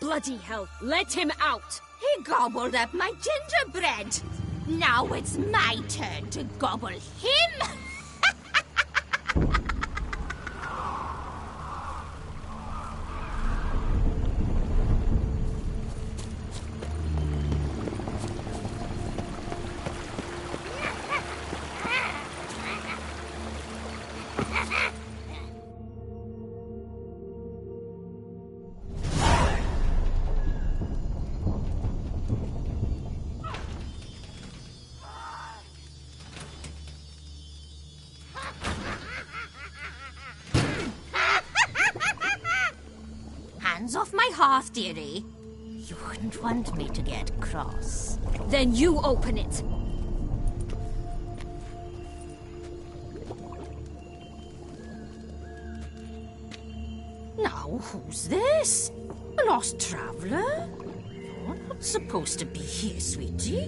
Bloody hell, let him out! He gobbled up my gingerbread. Now it's my turn to gobble him. Hands off my hearth, dearie. You wouldn't want me to get cross. Then you open it. Now, who's this? A lost traveler? You're not supposed to be here, sweetie.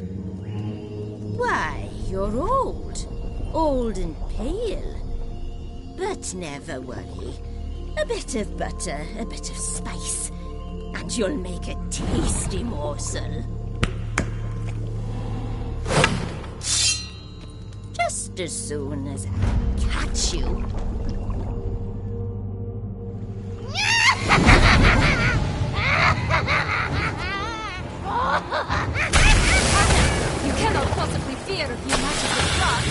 Why, you're old. Old and pale. But never worry. A bit of butter, a bit of spice, and you'll make a tasty morsel. Just as soon as I catch you. You cannot possibly fear if you magical class.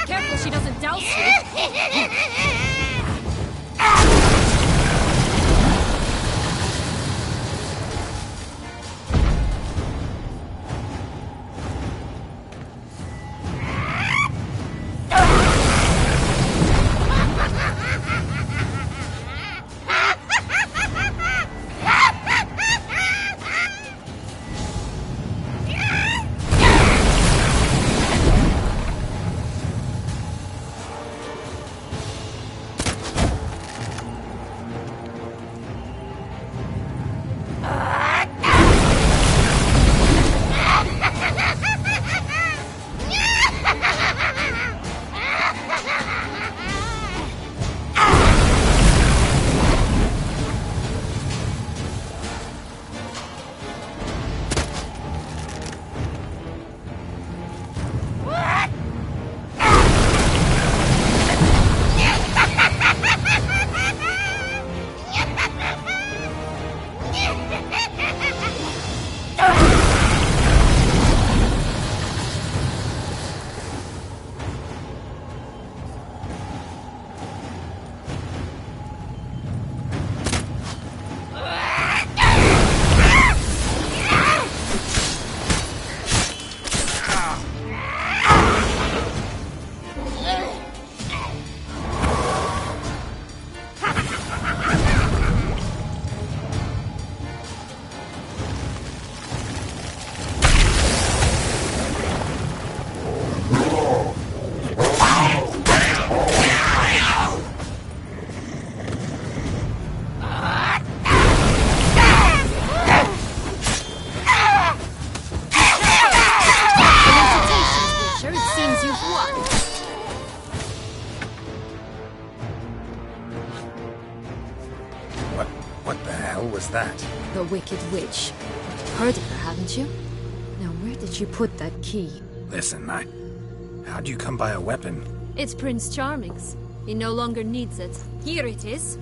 Careful she doesn't douse you. What the hell was that? The Wicked Witch. Heard of her, haven't you? Now, where did she put that key? Listen, how'd you come by a weapon? It's Prince Charming's. He no longer needs it. Here it is.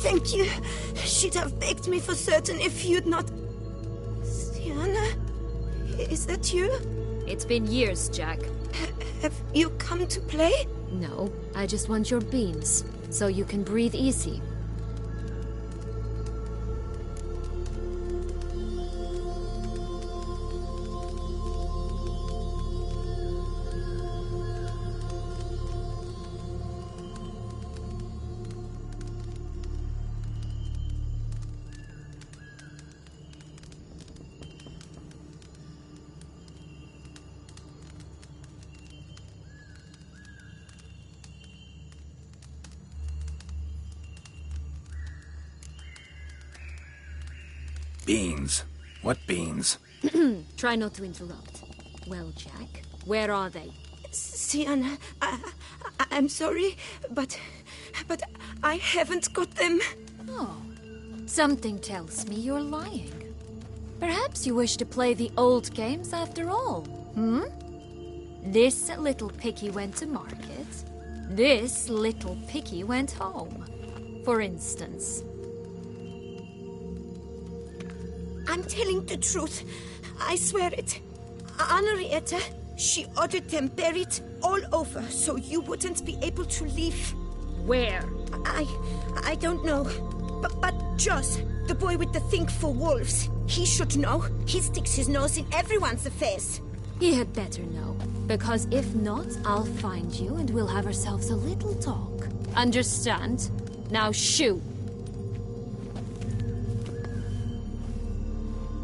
Thank you. She'd have baked me for certain if you'd not... Sienna? Is that you? It's been years, Jack. Have you come to play? No, I just want your beans, so you can breathe easy. Beans? What beans? Try not to interrupt. Well, Jack, where are they? Sienna, I'm sorry, but I haven't got them. Oh, something tells me you're lying. Perhaps you wish to play the old games after all, hmm? This little piggy went to market. This little piggy went home, for instance. I'm telling the truth. I swear it. Henrietta, she ordered them buried all over so you wouldn't be able to leave. Where? I don't know. But Joss, the boy with the thing for wolves, he should know. He sticks his nose in everyone's affairs. He had better know, because if not, I'll find you and we'll have ourselves a little talk. Understand? Now shoo!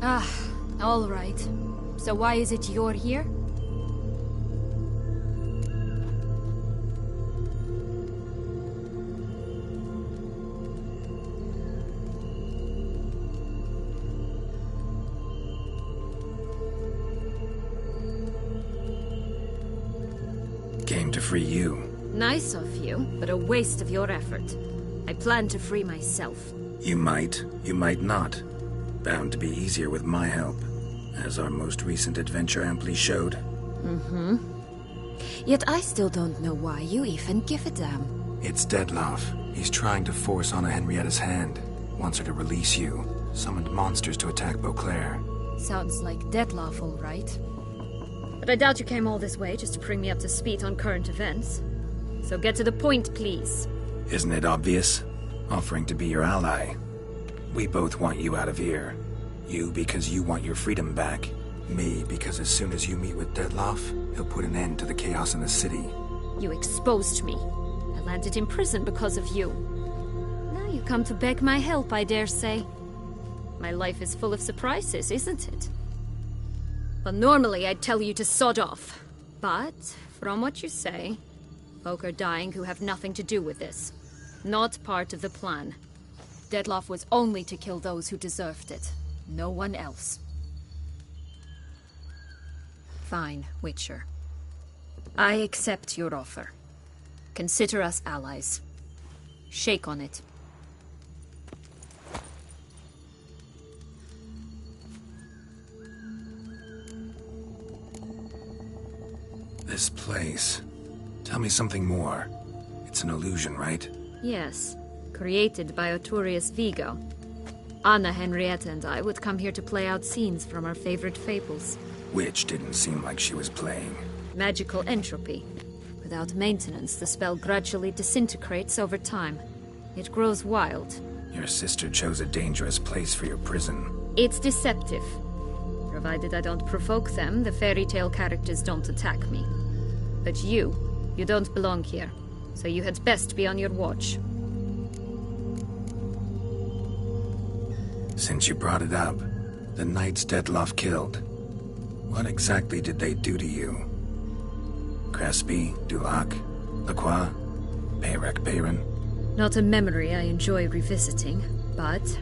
Ah, all right. So why is it you're here? Came to free you. Nice of you, but a waste of your effort. I plan to free myself. You might not. Bound to be easier with my help, as our most recent adventure amply showed. Mm-hmm. Yet I still don't know why you even give a damn. It's Dlc. He's trying to force Anna Henrietta's hand. Wants her to release you. Summoned monsters to attack Beauclair. Sounds like Dlc, all right. But I doubt you came all this way just to bring me up to speed on current events. So get to the point, please. Isn't it obvious? Offering to be your ally. We both want you out of here. You because you want your freedom back. Me because as soon as you meet with Dlc, he'll put an end to the chaos in the city. You exposed me. I landed in prison because of you. Now you come to beg my help, I dare say. My life is full of surprises, isn't it? Well, normally I'd tell you to sod off. But, from what you say, folk are dying who have nothing to do with this. Not part of the plan. Dlc was only to kill those who deserved it. No one else. Fine, Witcher. I accept your offer. Consider us allies. Shake on it. This place. Tell me something more. It's an illusion, right? Yes. Created by Arturius Vigo. Anna Henrietta and I would come here to play out scenes from our favorite fables. Which didn't seem like she was playing. Magical entropy. Without maintenance, the spell gradually disintegrates over time. It grows wild. Your sister chose a dangerous place for your prison. It's deceptive. Provided I don't provoke them, the fairy tale characters don't attack me. But you don't belong here. So you had best be on your watch. Since you brought it up, the knights Dlc killed. What exactly did they do to you? Crespi, Dulac, Lacroix, Peyran? Not a memory I enjoy revisiting, but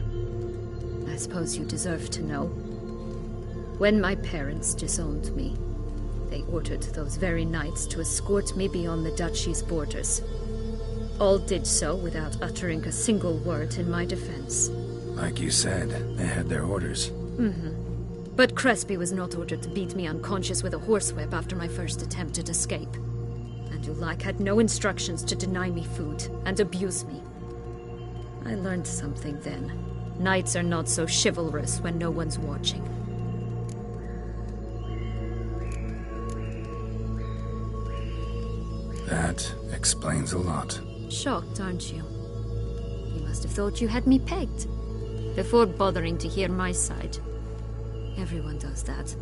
I suppose you deserve to know. When my parents disowned me, they ordered those very knights to escort me beyond the duchy's borders. All did so without uttering a single word in my defense. Like you said, they had their orders. Mm-hmm. But Crespi was not ordered to beat me unconscious with a horsewhip after my first attempt at escape. And Dulac had no instructions to deny me food and abuse me. I learned something then. Knights are not so chivalrous when no one's watching. That explains a lot. Shocked, aren't you? You must have thought you had me pegged. Before bothering to hear my side. Everyone does that.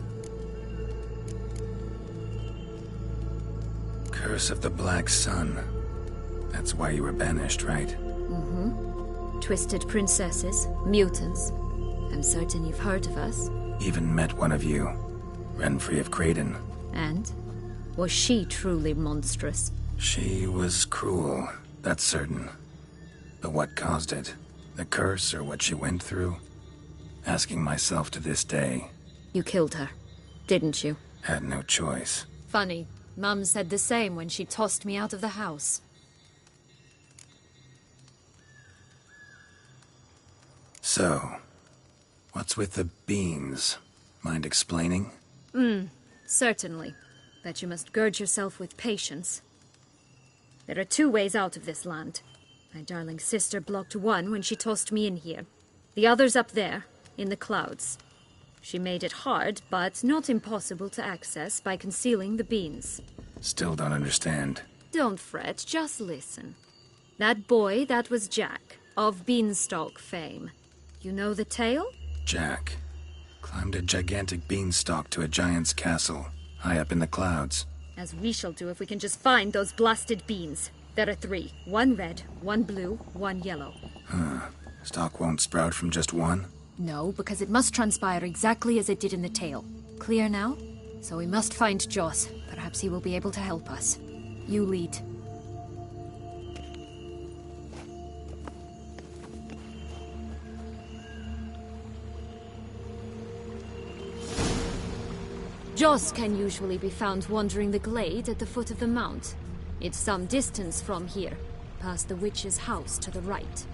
Curse of the Black Sun. That's why you were banished, right? Mm-hmm. Twisted princesses, mutants. I'm certain you've heard of us. Even met one of you. Renfrey of Creighton. And? Was she truly monstrous? She was cruel, that's certain. But what caused it? The curse or what she went through? Asking myself to this day. You killed her, didn't you? Had no choice. Funny. Mum said the same when she tossed me out of the house. So, what's with the beans? Mind explaining? Certainly. But you must gird yourself with patience. There are 2 ways out of this land. My darling sister blocked one when she tossed me in here. The other's up there, in the clouds. She made it hard, but not impossible to access by concealing the beans. Still don't understand. Don't fret, just listen. That boy, that was Jack, of Beanstalk fame. You know the tale? Jack climbed a gigantic beanstalk to a giant's castle, high up in the clouds. As we shall do if we can just find those blasted beans. There are 3. 1 red, 1 blue, 1 yellow. Stalk won't sprout from just one? No, because it must transpire exactly as it did in the tale. Clear now? So we must find Joss. Perhaps he will be able to help us. You lead. Joss can usually be found wandering the glade at the foot of the mount. It's some distance from here, past the witch's house to the right.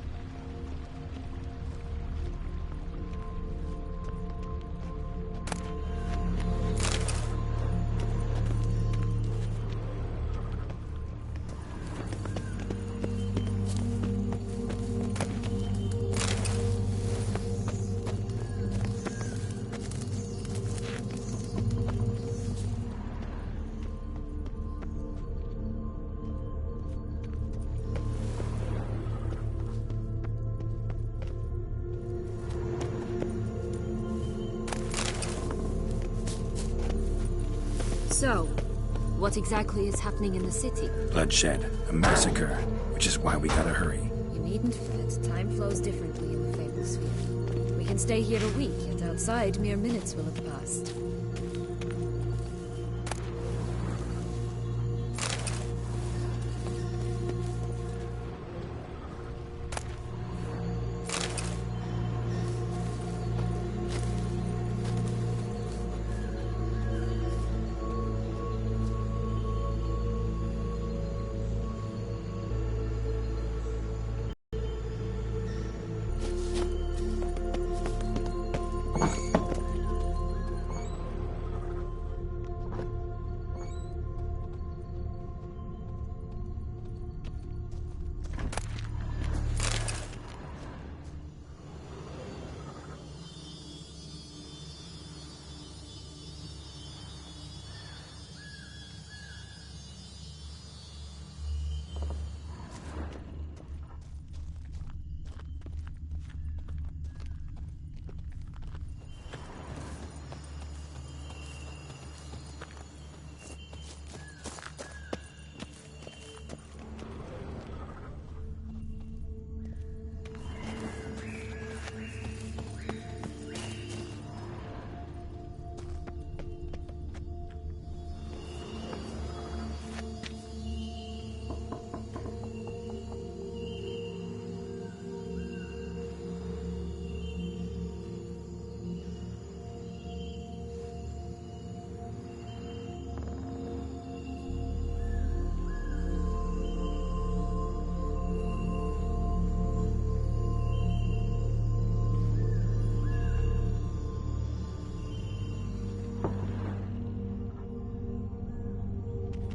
So, what exactly is happening in the city? Bloodshed, a massacre, which is why we gotta hurry. You needn't fret. Time flows differently in the Fable Sphere. We can stay here a week, and outside mere minutes will have passed.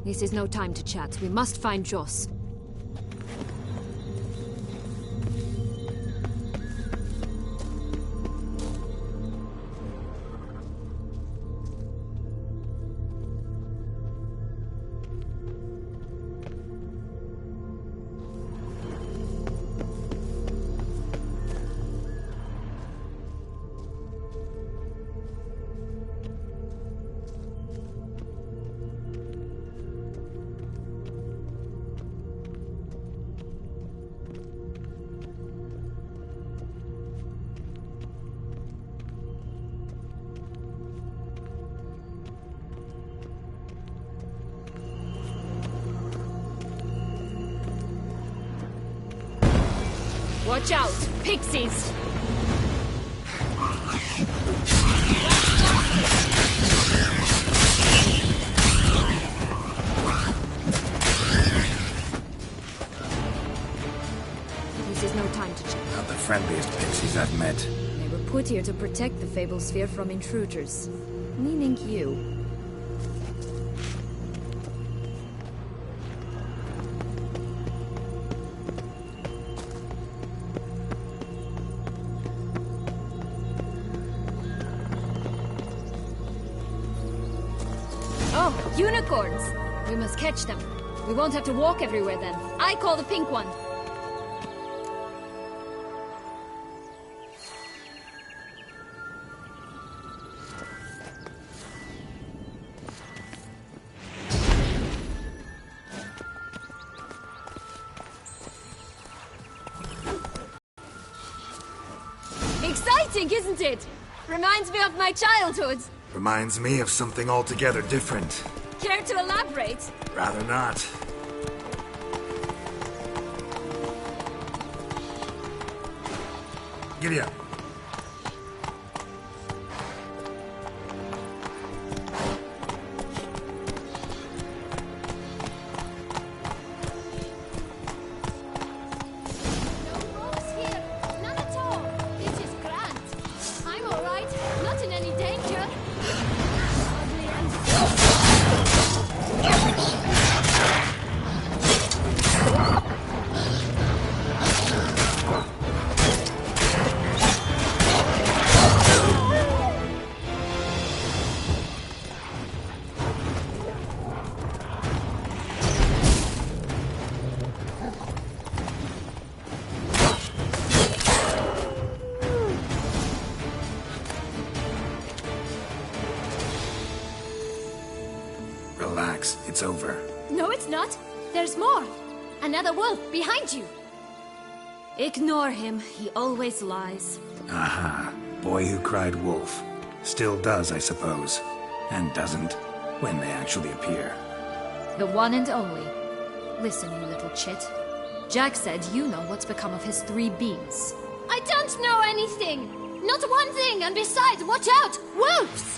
This is no time to chat. We must find Joss. Watch out! Pixies! met? They were put here to protect the Fable Sphere from intruders. Meaning you. Oh, unicorns! We must catch them. We won't have to walk everywhere then. I call the pink one. Exciting, isn't it? Reminds me of my childhood. Reminds me of something altogether different. Care to elaborate? Rather not. Giddy up. No wolves here. None at all. This is grand. I'm all right. Not in any danger. Ugly and Relax, it's over. No, it's not. There's more. Another wolf behind you. Ignore him. He always lies. Aha. Boy who cried wolf. Still does, I suppose. And doesn't, when they actually appear. The one and only. Listen, you little chit. Jack said you know what's become of his 3 beams. I don't know anything! Not one thing, and besides, watch out! Wolves!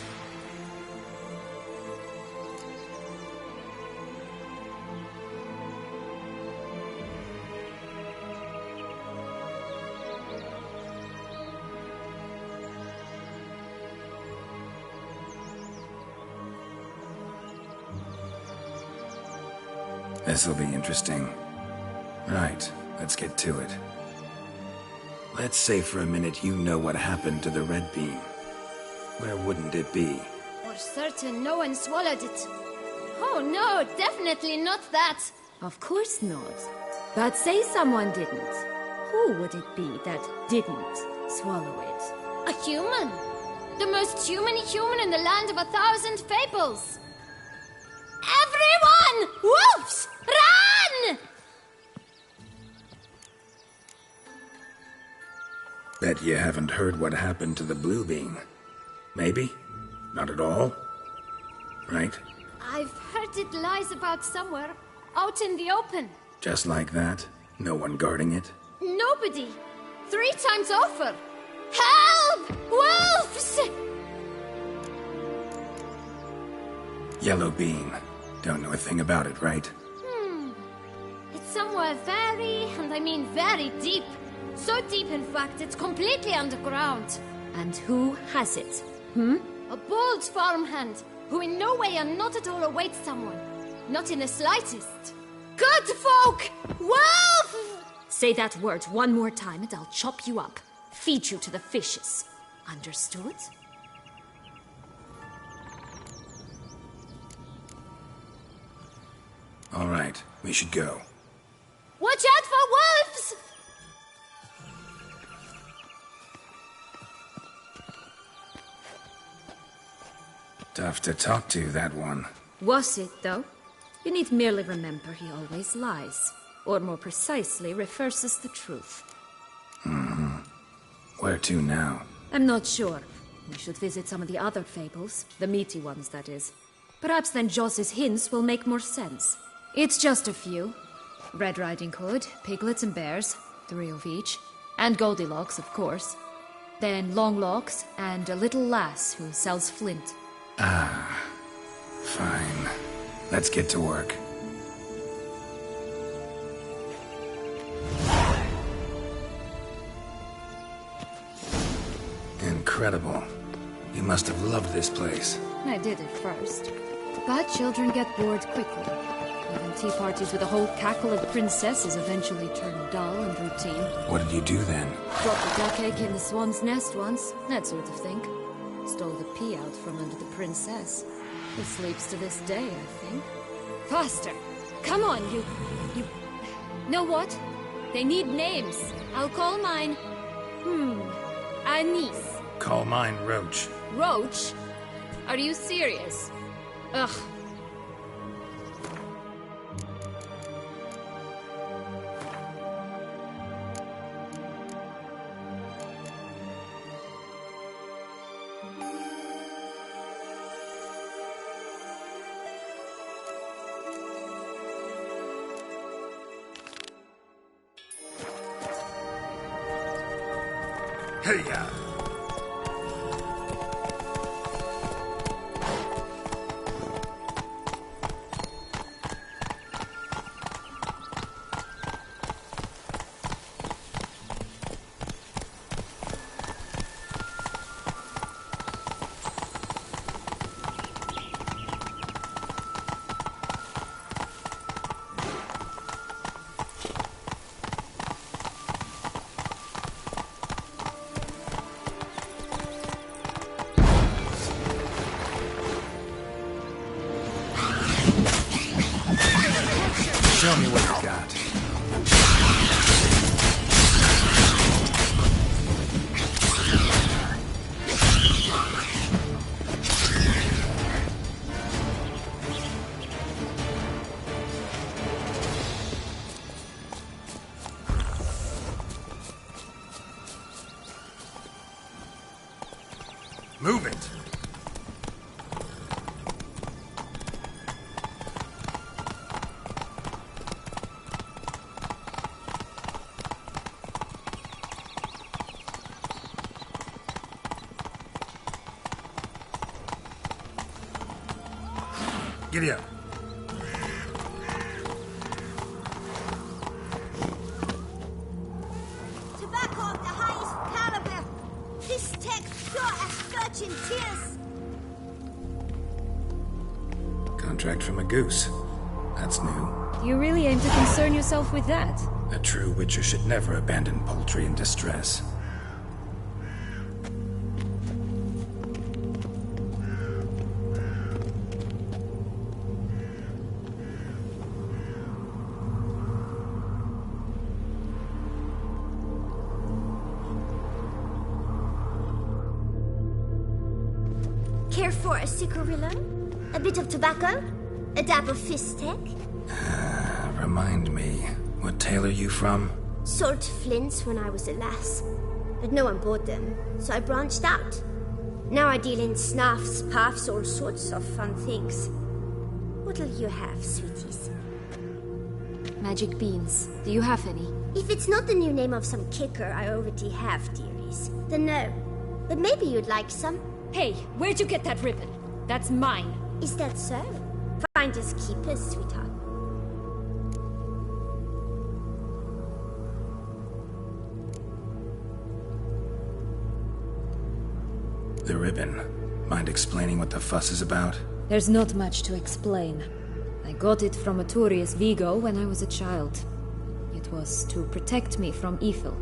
This'll be interesting. Right, let's get to it. Let's say for a minute you know what happened to the red beam. Where wouldn't it be? For certain, no one swallowed it. Oh no, definitely not that. Of course not. But say someone didn't. Who would it be that didn't swallow it? A human. The most human in the land of 1,000 fables. Everyone! Wolves! Run! Bet you haven't heard what happened to the blue beam. Maybe? Not at all? Right? I've heard it lies about somewhere, out in the open. Just like that? No one guarding it? Nobody. 3 times over. Help! Wolves! Yellow beam. Don't know a thing about it, right? It's somewhere very, and I mean very deep. So deep, in fact, it's completely underground. And who has it? A bold farmhand, who in no way and not at all awaits someone. Not in the slightest. Good folk! Wolf! Say that word one more time and I'll chop you up. Feed you to the fishes. Understood? All right, we should go. Watch out for wolves! Tough to talk to, that one. Was it, though? You need merely remember he always lies. Or more precisely, reverses the truth. Where to now? I'm not sure. We should visit some of the other fables. The meaty ones, that is. Perhaps then Joss's hints will make more sense. It's just a few. Red Riding Hood, piglets and bears, 3 of each. And Goldilocks, of course. Then Longlocks, and a little lass who sells flint. Fine. Let's get to work. incredible. You must have loved this place. I did at first. But children get bored quickly. Even tea parties with a whole cackle of princesses eventually turn dull and routine. What did you do then? Dropped a duck egg in the swan's nest once, that sort of thing. Stole the pea out from under the princess. He sleeps to this day, I think. Faster! Come on, you... Know what? They need names. I'll call mine... Anise. Call mine Roach. Roach? Are you serious? Ugh. Hey-ya! Show me what you got. Move it! Giddy up. Tobacco of the highest caliber. This tech pure as virgin tears. Contract from a goose. That's new. You really aim to concern yourself with that? A true witcher should never abandon poultry in distress. Care for a cigarillo? A bit of tobacco? A dab of fistek? Remind me, what tale are you from? Sold flints when I was a lass. But no one bought them, so I branched out. Now I deal in snuffs, puffs, all sorts of fun things. What'll you have, sweeties? Magic beans. Do you have any? If it's not the new name of some kicker I already have, dearies, then no. But maybe you'd like some. Hey, where'd you get that ribbon? That's mine. Is that so? Finders keepers, sweetheart. The ribbon. Mind explaining what the fuss is about? There's not much to explain. I got it from a Turius Vigo when I was a child. It was to protect me from evil.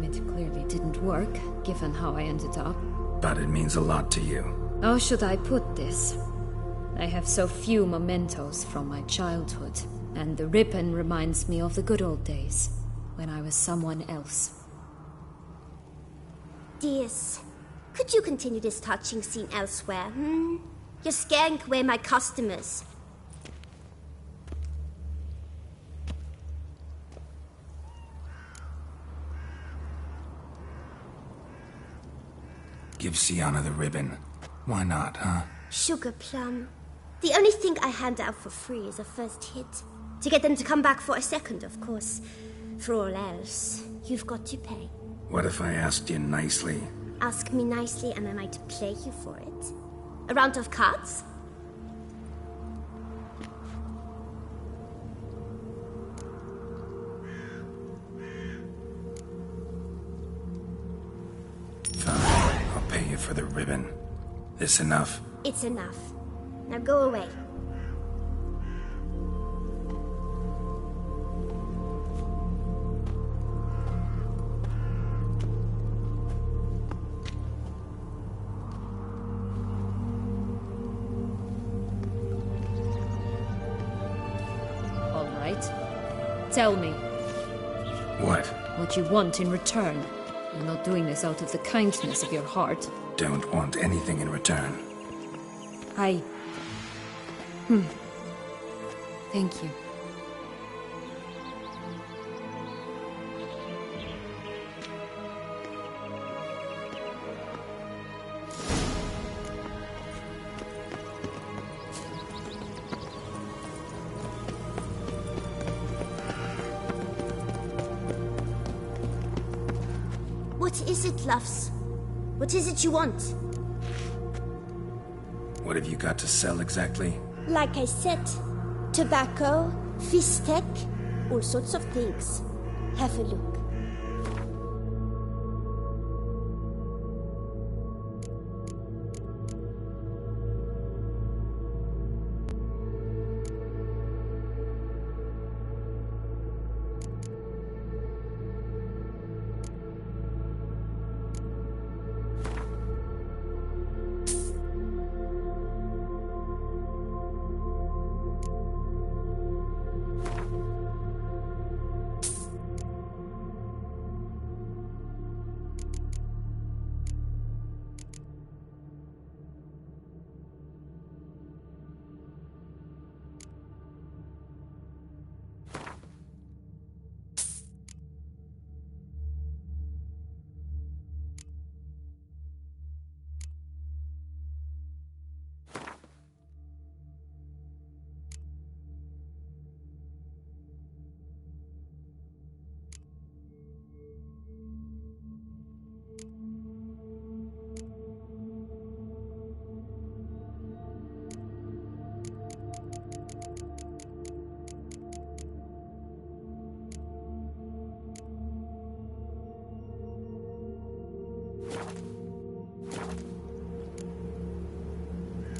It clearly didn't work, given how I ended up. But it means a lot to you. How should I put this? I have so few mementos from my childhood, and the ribbon reminds me of the good old days, when I was someone else. Dears, could you continue this touching scene elsewhere, You're scaring away my customers. Give Sienna the ribbon. Why not, huh? Sugar plum. The only thing I hand out for free is a first hit. To get them to come back for a second, of course. For all else, you've got to pay. What if I asked you nicely? Ask me nicely and I might play you for it. A round of cards? Fine. I'll for the ribbon. This enough? It's enough. Now go away. All right. Tell me. What? What you want in return. You're not doing this out of the kindness of your heart. Don't want anything in return. Thank you. What is it, Luffs? What is it you want? What have you got to sell exactly? Like I said, tobacco, fish tech, all sorts of things. Have a look.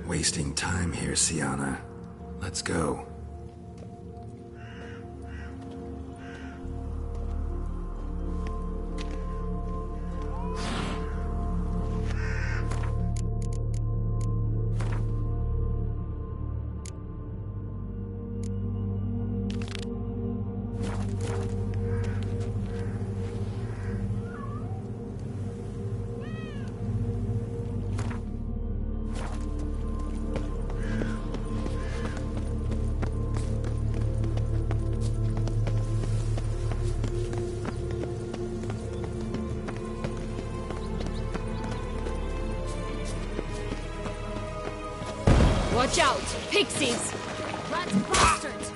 Wasting time here, Sienna. Let's go. Watch out! Pixies! Rat bastards!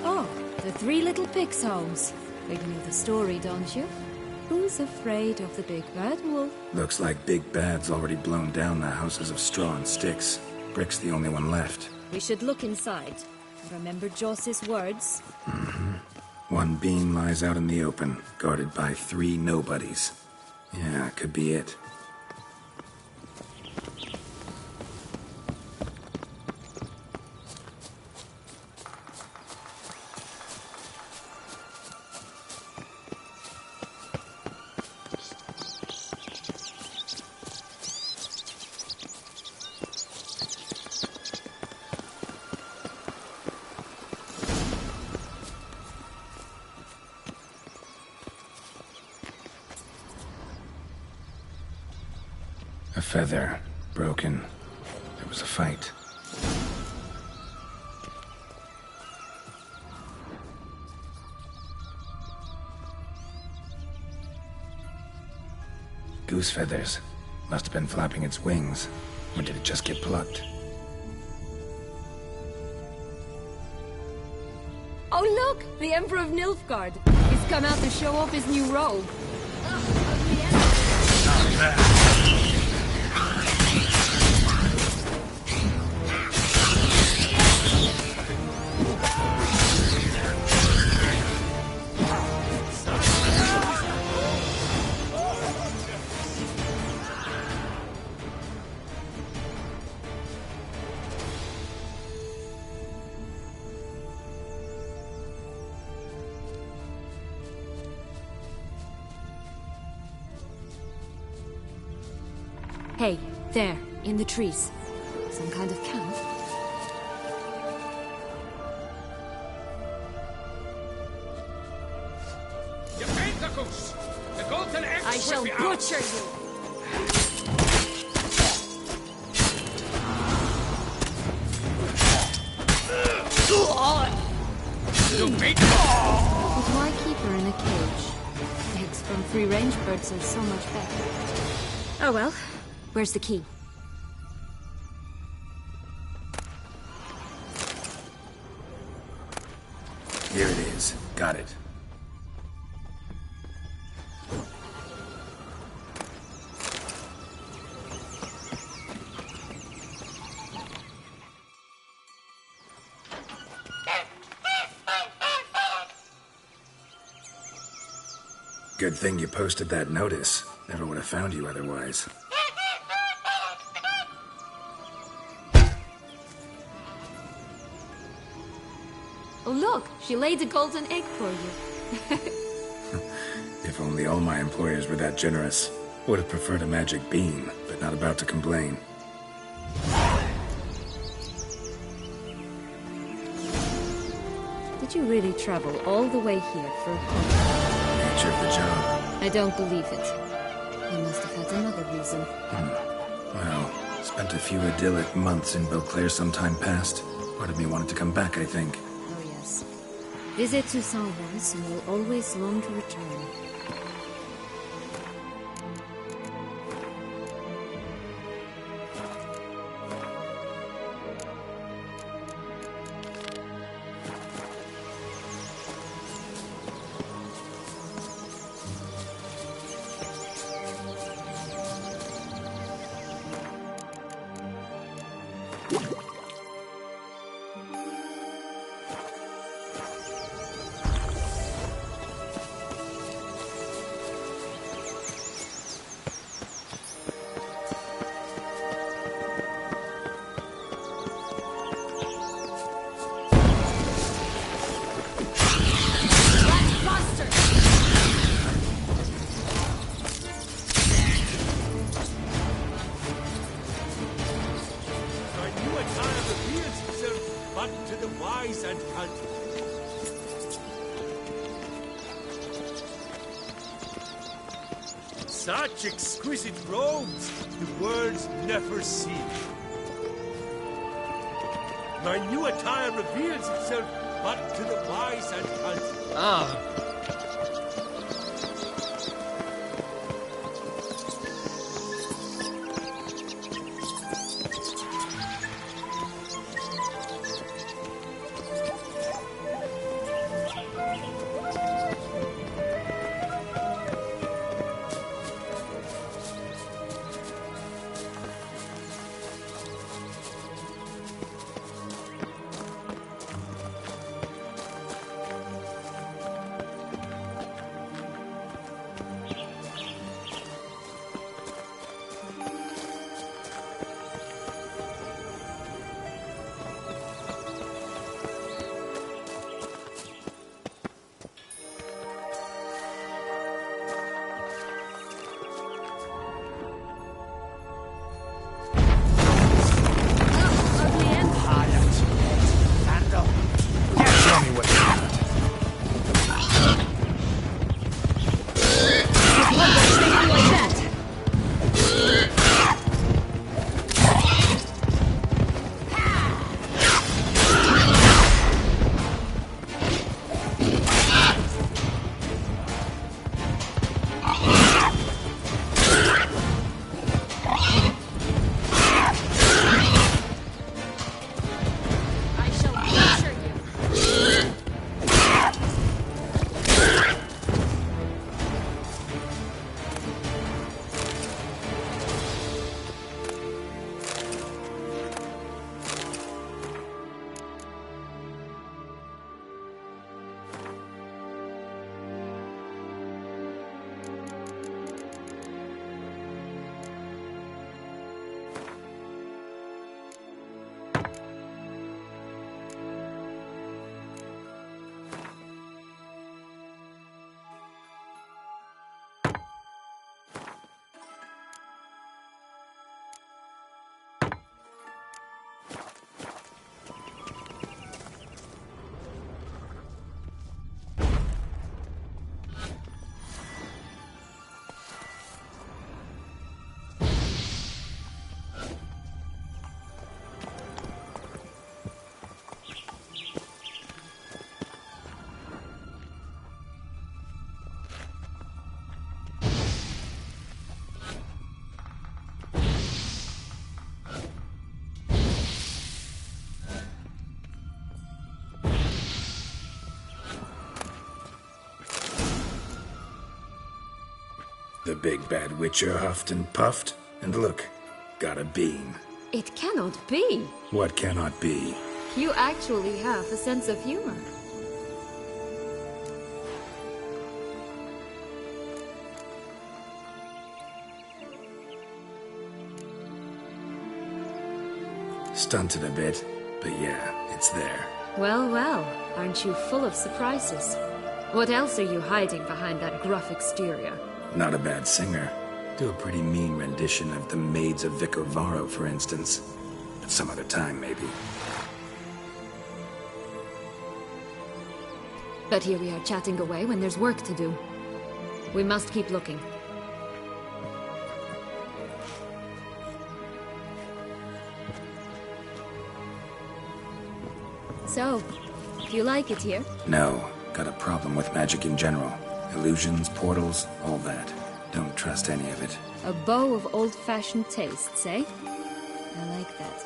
Oh, the three little pigs' homes. You know the story, don't you? Who's afraid of the big bad wolf? Looks like Big Bad's already blown down the houses of straw and sticks. Brick's the only one left. We should look inside. Remember Joss's words? One beam lies out in the open, guarded by 3 nobodies. Yeah, could be it. A feather, broken. There was a fight. Goose feathers. Must have been flapping its wings. Or did it just get plucked? Oh, Look! The Emperor of Nilfgaard! He's come out to show off his new robe. Hey, there, in the trees. Some kind of camp? You tentacles! The golden eggs I shall will be butcher out. you! You beat But why keep her in a cage? Eggs from free-range birds are so much better. Oh well, where's the key? Here it is. Got it. Good thing you posted that notice. Never would have found you otherwise. Oh look, she laid a golden egg for you. If only all my employers were that generous. Would have preferred a magic bean, but not about to complain. Did you really travel all the way here for a hunt? Nature of the job. I don't believe it. You must have had another reason. Well, spent a few idyllic months in Beauclair some time past. Part of me wanted to come back, I think. Oh yes. Visit Toussaint once and you'll always long to return. Such exquisite robes the world's never seen. My new attire reveals itself but to the wise and country. Ah. The big bad witcher huffed and puffed, and look, got a bean. It cannot be. What cannot be? You actually have a sense of humor. Stunted a bit, but yeah, it's there. Well, well, aren't you full of surprises? What else are you hiding behind that gruff exterior? Not a bad singer. Do a pretty mean rendition of the Maids of Vicovaro, for instance. But some other time, maybe. But here we are chatting away when there's work to do. We must keep looking. So, do you like it here? No, got a problem with magic in general. Illusions, portals, all that. Don't trust any of it. A bow of old-fashioned tastes, eh? I like that.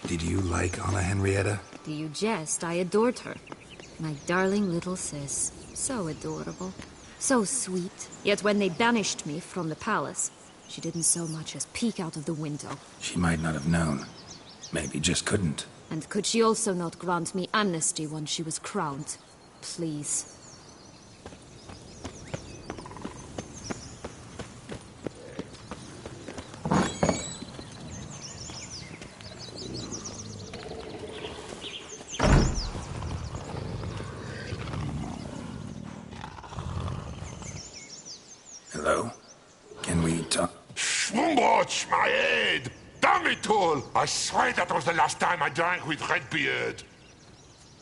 Did you like Anna Henrietta? Do you jest? I adored her. My darling little sis. So adorable. So sweet. Yet when they banished me from the palace, she didn't so much as peek out of the window. She might not have known. Maybe just couldn't. And could she also not grant me amnesty once she was crowned? Please. Hello? Can we talk? Schwumbotch, my head! Damn it all! I swear that was the last time I drank with Redbeard.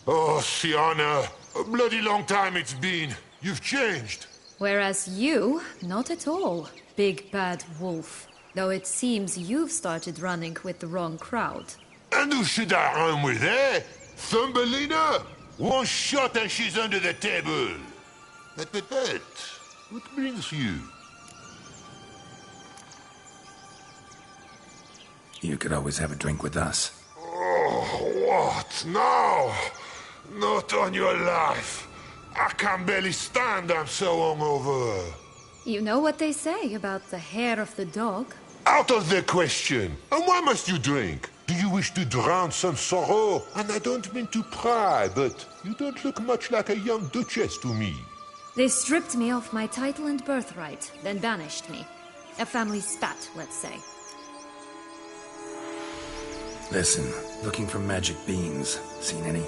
Oh, Sienna, a bloody long time it's been. You've changed. Whereas you, not at all, big bad wolf. Though it seems you've started running with the wrong crowd. And who should I run with, eh? Thumbelina? One shot and she's under the table. But, what brings you? You could always have a drink with us. Oh, what now? Not on your life. I can barely stand, I'm so hungover. You know what they say about the hair of the dog? Out of the question. And why must you drink? Do you wish to drown some sorrow? And I don't mean to pry, but you don't look much like a young duchess to me. They stripped me of my title and birthright, then banished me. A family spat, let's say. Listen, looking for magic beans. Seen any?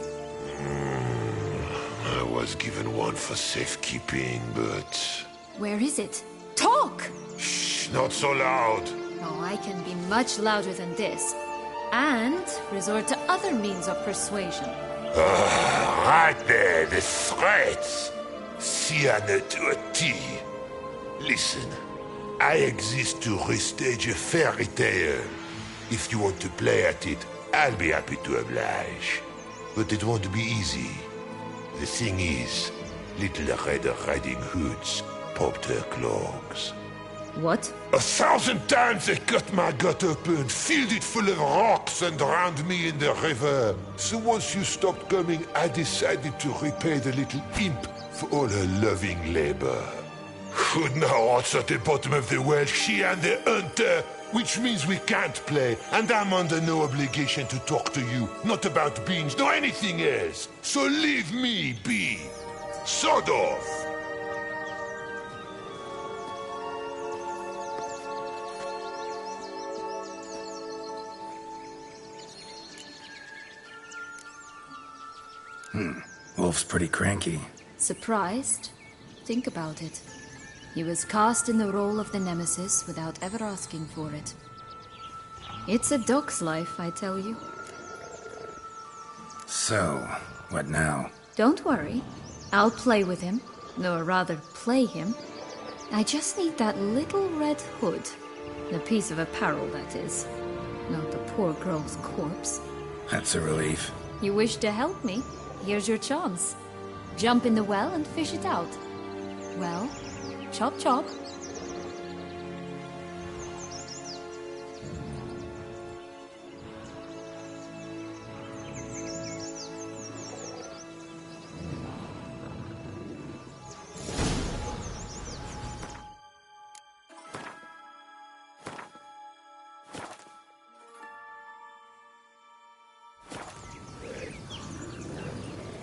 I was given one for safekeeping, but... Where is it? Talk! Shh, not so loud. Oh, I can be much louder than this. And resort to other means of persuasion. Right there, the threats. Sienna to a T. Listen, I exist to restage a fairy tale. If you want to play at it, I'll be happy to oblige. But it won't be easy. The thing is, Little Red Riding Hoods popped her clogs. What? 1,000 times they cut my gut open, filled it full of rocks, and drowned me in the river. So once you stopped coming, I decided to repay the little imp for all her loving labor. Who now what's at the bottom of the well? She and the hunter, which means we can't play, and I'm under no obligation to talk to you, not about beans, nor anything else. So leave me be. Sod off. Wolf's pretty cranky. Surprised? Think about it. He was cast in the role of the Nemesis without ever asking for it. It's a dog's life, I tell you. So, what now? Don't worry. I'll play with him. Or rather, play him. I just need that little red hood. The piece of apparel, that is. Not the poor girl's corpse. That's a relief. You wish to help me? Here's your chance. Jump in the well and fish it out. Well, chop chop.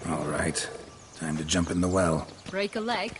All right. Time to jump in the well. Break a leg.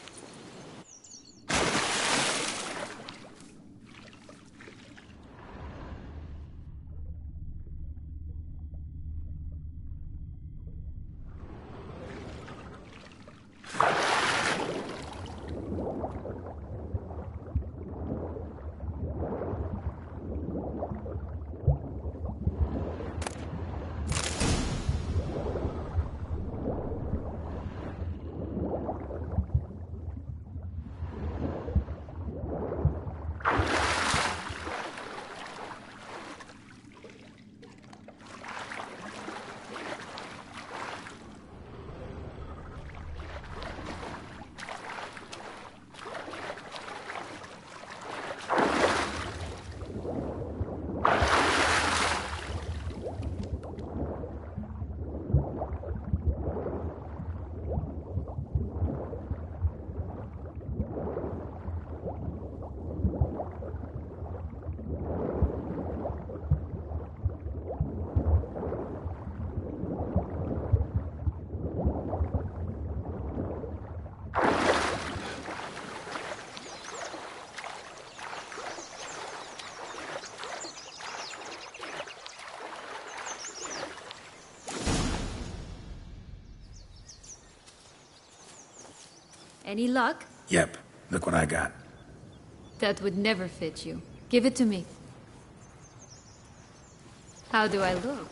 Any luck? Yep. Look what I got. That would never fit you. Give it to me. How do I look?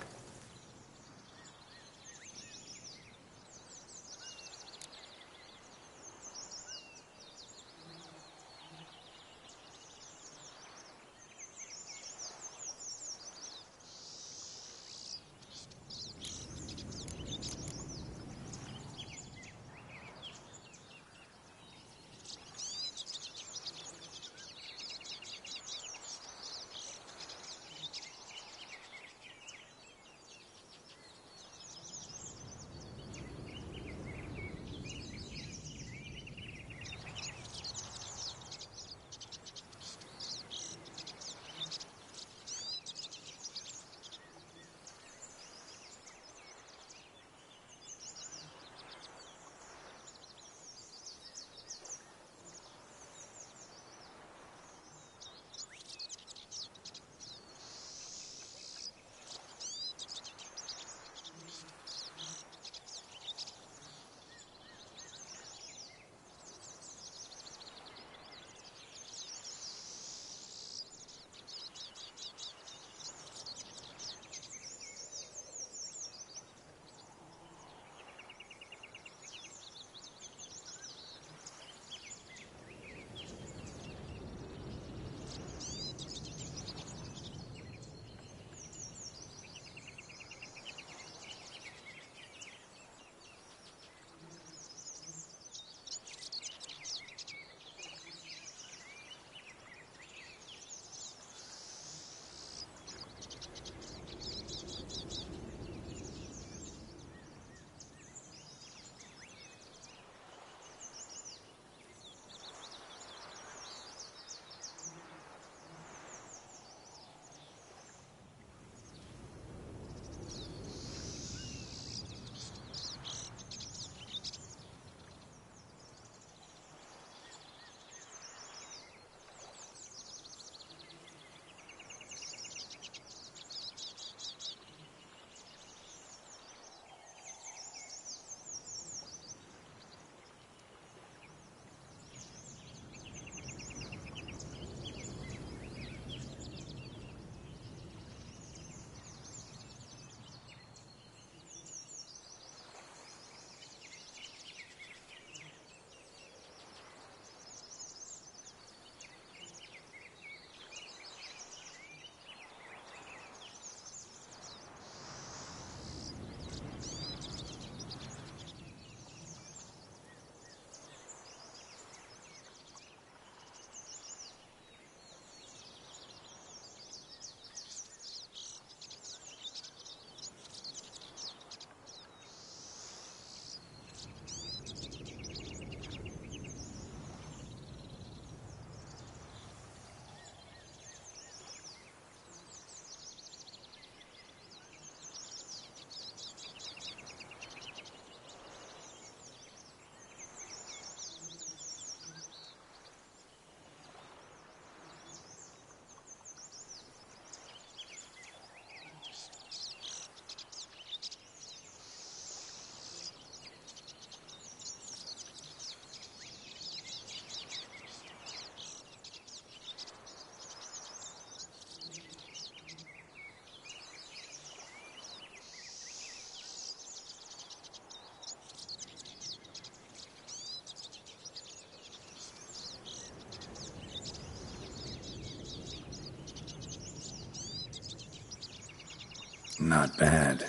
Not bad.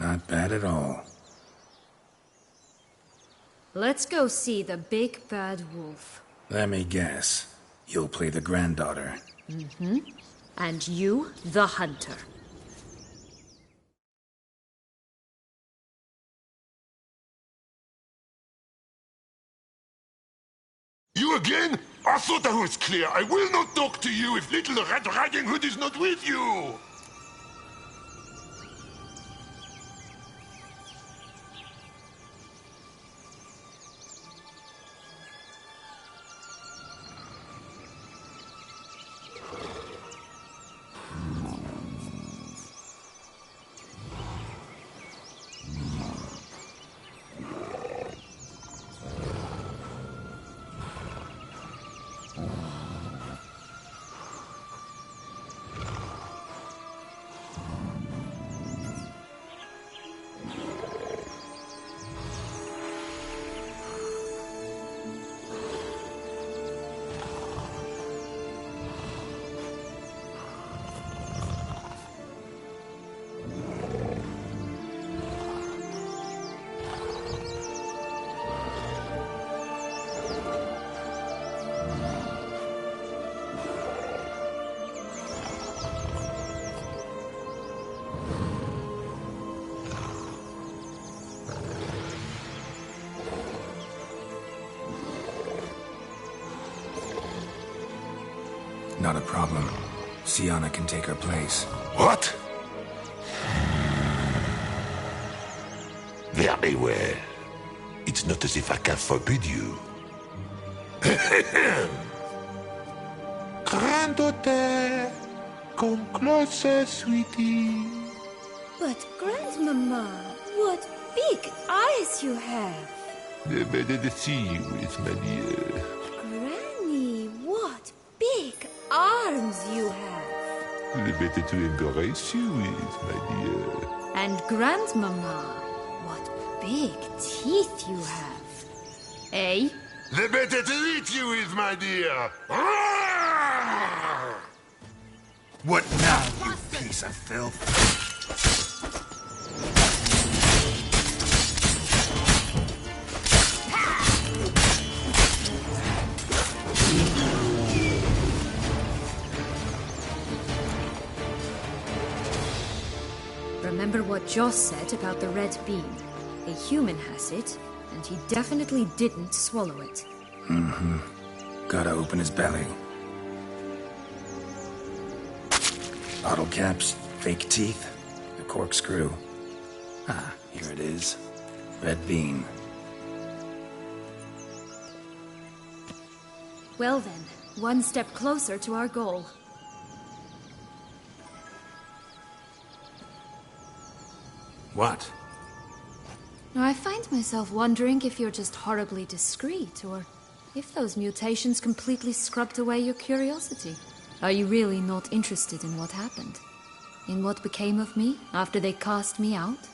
Not bad at all. Let's go see the big bad wolf. Let me guess. You'll play the granddaughter. Mm-hmm. And you, the hunter. You again? I thought I was clear. I will not talk to you if little Red Riding Hood is not with you! Not a problem. Sienna can take her place. What? Very well. It's not as if I can forbid you. Granddaughter, come closer, sweetie. But, Grandmama, what big eyes you have! The better to see you with, my dear. Granny, what big arms you have! The better to embrace you with, my dear. And Grandmama, what big teeth you have. Eh? The better to eat you with, my dear. What now, you piece of filth? Remember what Joss said about the red bean? A human has it, and he definitely didn't swallow it. Mm-hmm. Gotta open his belly. Bottle caps, fake teeth, a corkscrew. Ah, here it is. Red bean. Well then, one step closer to our goal. What? I find myself wondering if you're just horribly discreet, or if those mutations completely scrubbed away your curiosity. Are you really not interested in what happened? In what became of me after they cast me out?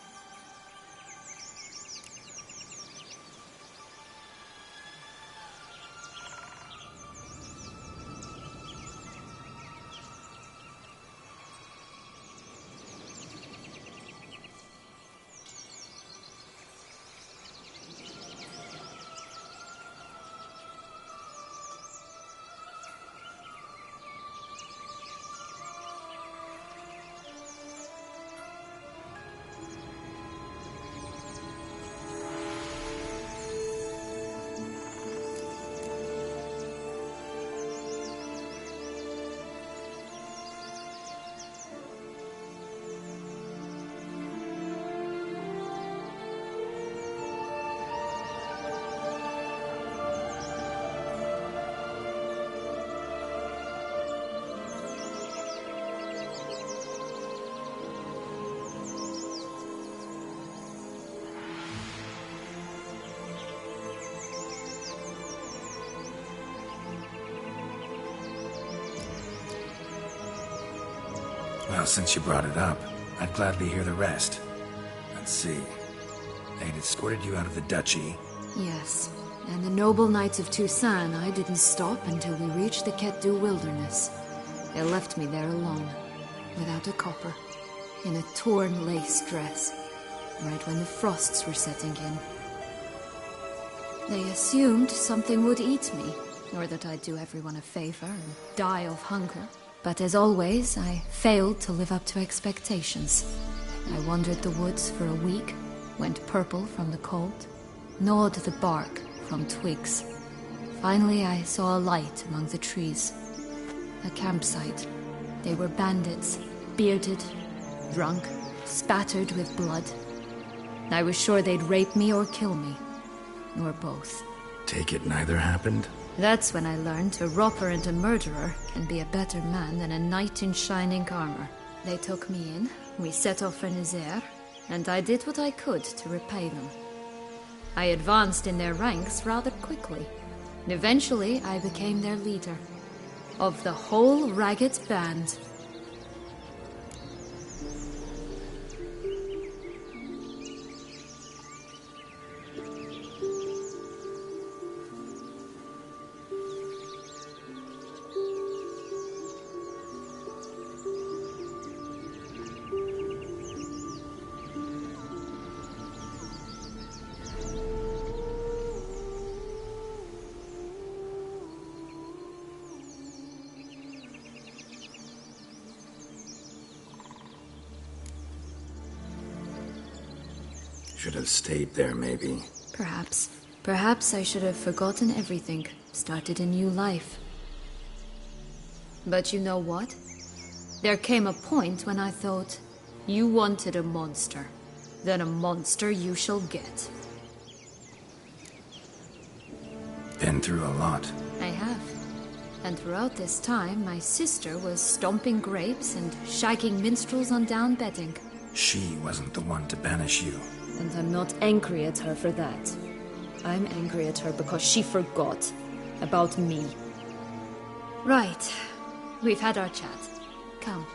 Well, since you brought it up, I'd gladly hear the rest. Let's see. They'd escorted you out of the duchy. Yes, and the noble knights of Toussaint, I didn't stop until we reached the Ketdu wilderness. They left me there alone, without a copper. in a torn lace dress, right when the frosts were setting in. They assumed something would eat me, or that I'd do everyone a favor and die of hunger. But as always, I failed to live up to expectations. I wandered the woods for a week, went purple from the cold, gnawed the bark from twigs. Finally, I saw a light among the trees. A campsite. They were bandits, bearded, drunk, spattered with blood. I was sure they'd rape me or kill me. Or both. Take it neither happened? That's when I learned a robber and a murderer can be a better man than a knight in shining armor. They took me in, we set off for Nazaire, and I did what I could to repay them. I advanced in their ranks rather quickly, and eventually I became their leader. Of the whole ragged band. Should have stayed there, maybe. Perhaps. Perhaps I should have forgotten everything, started a new life. But you know what? There came a point when I thought, you wanted a monster. Then a monster you shall get. Been through a lot. I have. And throughout this time, my sister was stomping grapes and shagging minstrels on down bedding. She wasn't the one to banish you. And I'm not angry at her for that. I'm angry at her because she forgot about me. Right. We've had our chat. Come.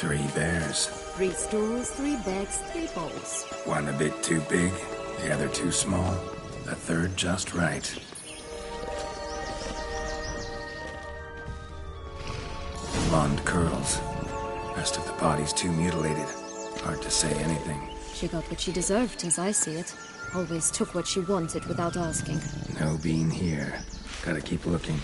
Three bears. 3 stools, 3 beds, 3 bowls. One a bit too big, the other too small, the third just right. Blonde curls. Rest of the body's too mutilated. Hard to say anything. She got what she deserved, as I see it. Always took what she wanted without asking. No bean here. Gotta keep looking.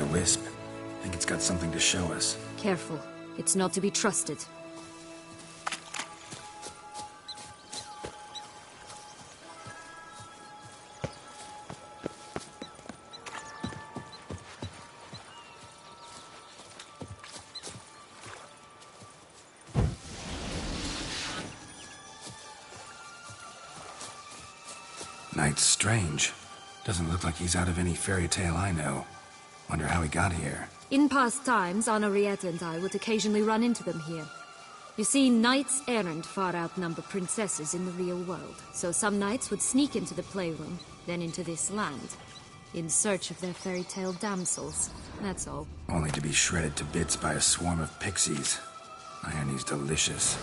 Will-O-Wisp. Think it's got something to show us. Careful. It's not to be trusted. Knight's strange. Doesn't look like he's out of any fairy tale I know. Wonder how he got here. In past times, Henrietta and I would occasionally run into them here. You see, knights errant far outnumber princesses in the real world, so some knights would sneak into the playroom, then into this land, in search of their fairy tale damsels. That's all. Only to be shredded to bits by a swarm of pixies. Irony's delicious.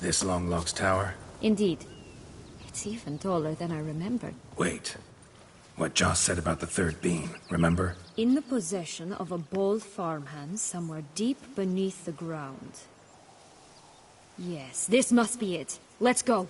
This Longlock's tower? Indeed. It's even taller than I remembered. Wait. What Joss said about the third beam, remember? In the possession of a bold farmhand somewhere deep beneath the ground. Yes, this must be it. Let's go.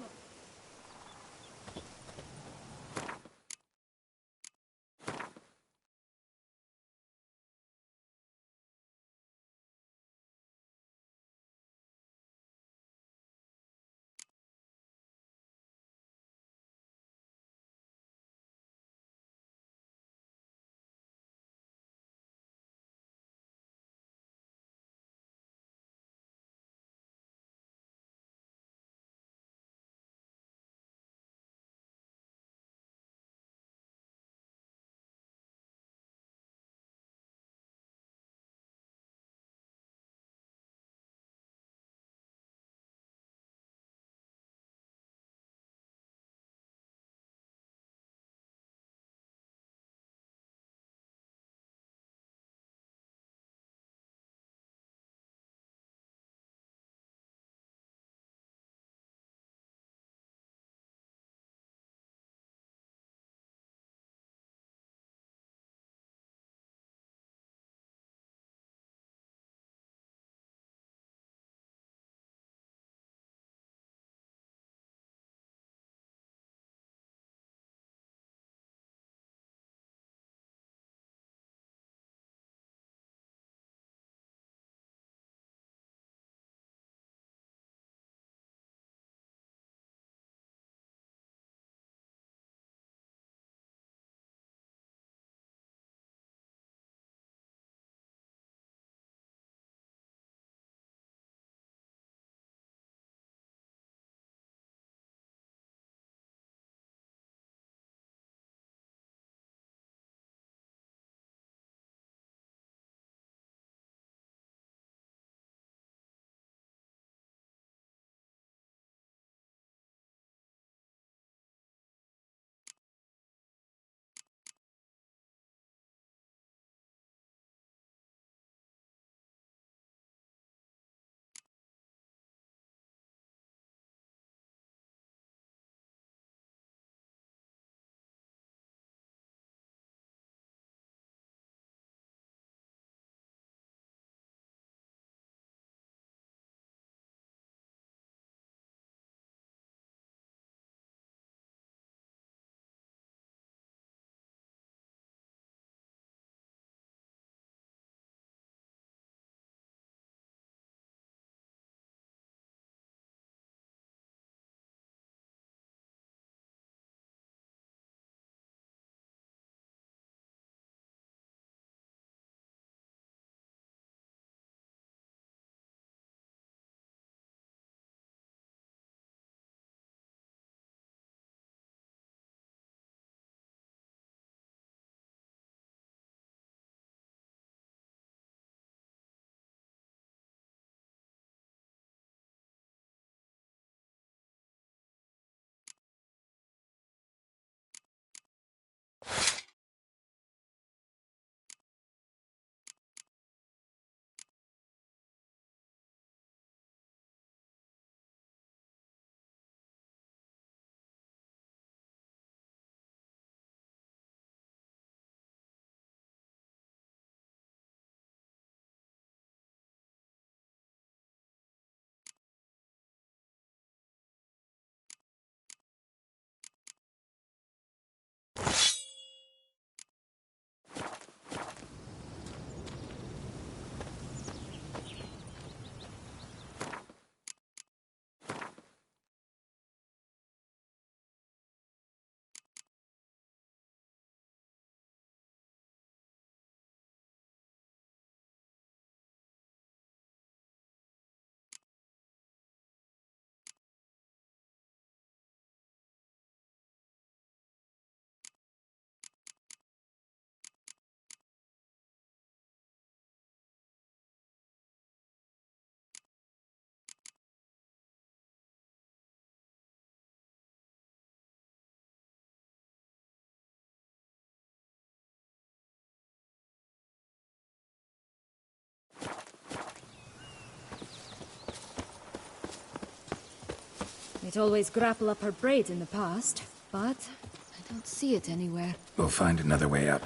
It always grapple up her braid in the past, but I don't see it anywhere. We'll find another way up.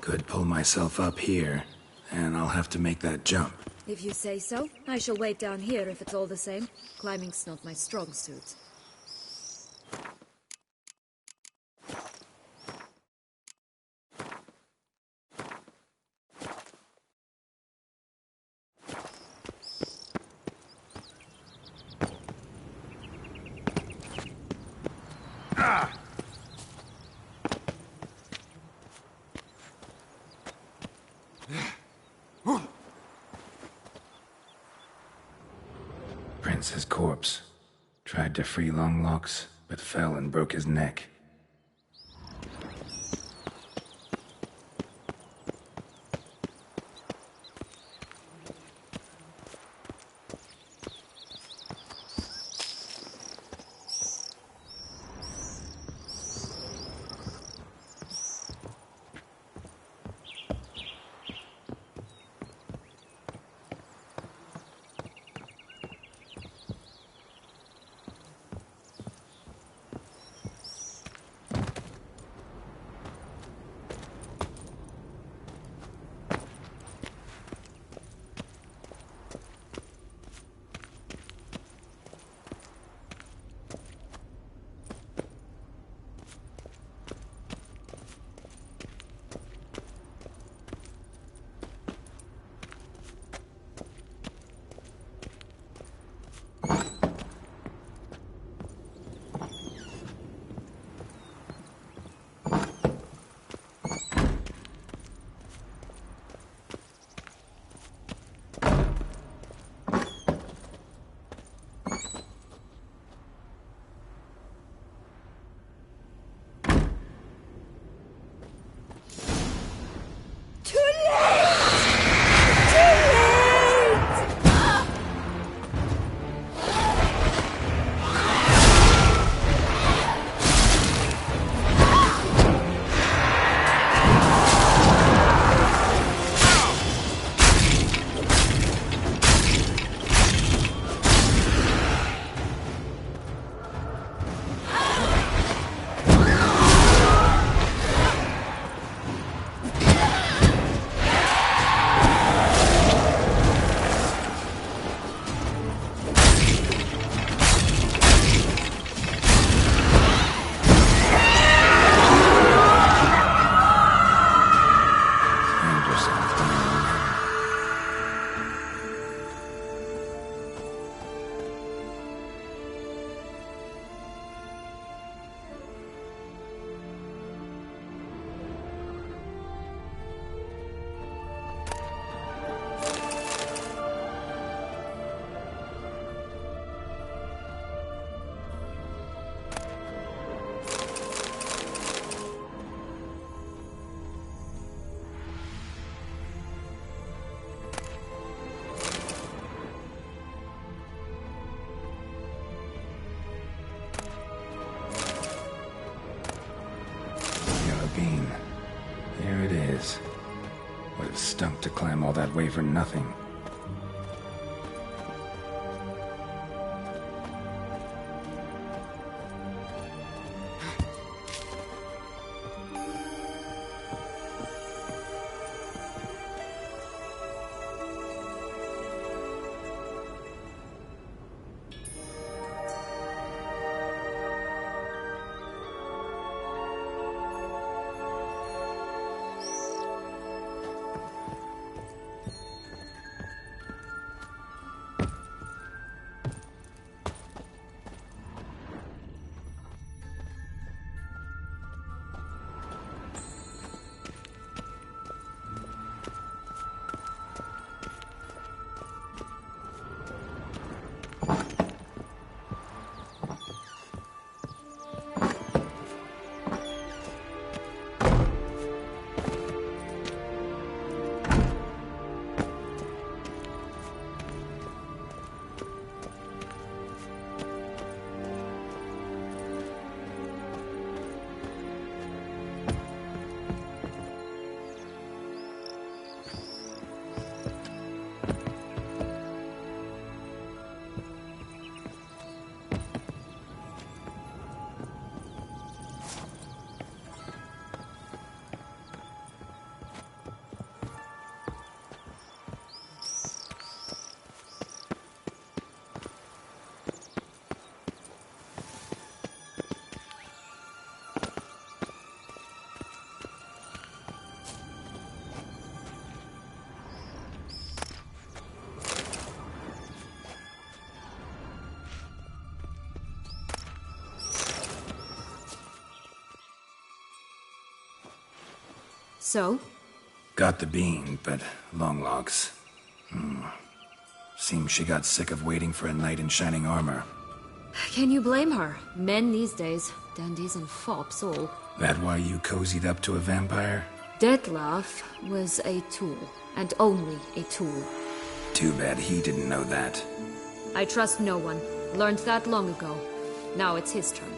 Could pull myself up here, and I'll have to make that jump. If you say so, I shall wait down here if it's all the same. Climbing's not my strong suit. Prince's corpse. Tried to free Longlocks, but fell and broke his neck. Bean. Here it is. Would have stunk to climb all that way for nothing. So? Got the bean, but long locks. Seems she got sick of waiting for a knight in shining armor. Can you blame her? Men these days, dandies and fops all. That why you cozied up to a vampire? Detlef was a tool, and only a tool. Too bad he didn't know that. I trust no one. Learned that long ago. Now it's his turn.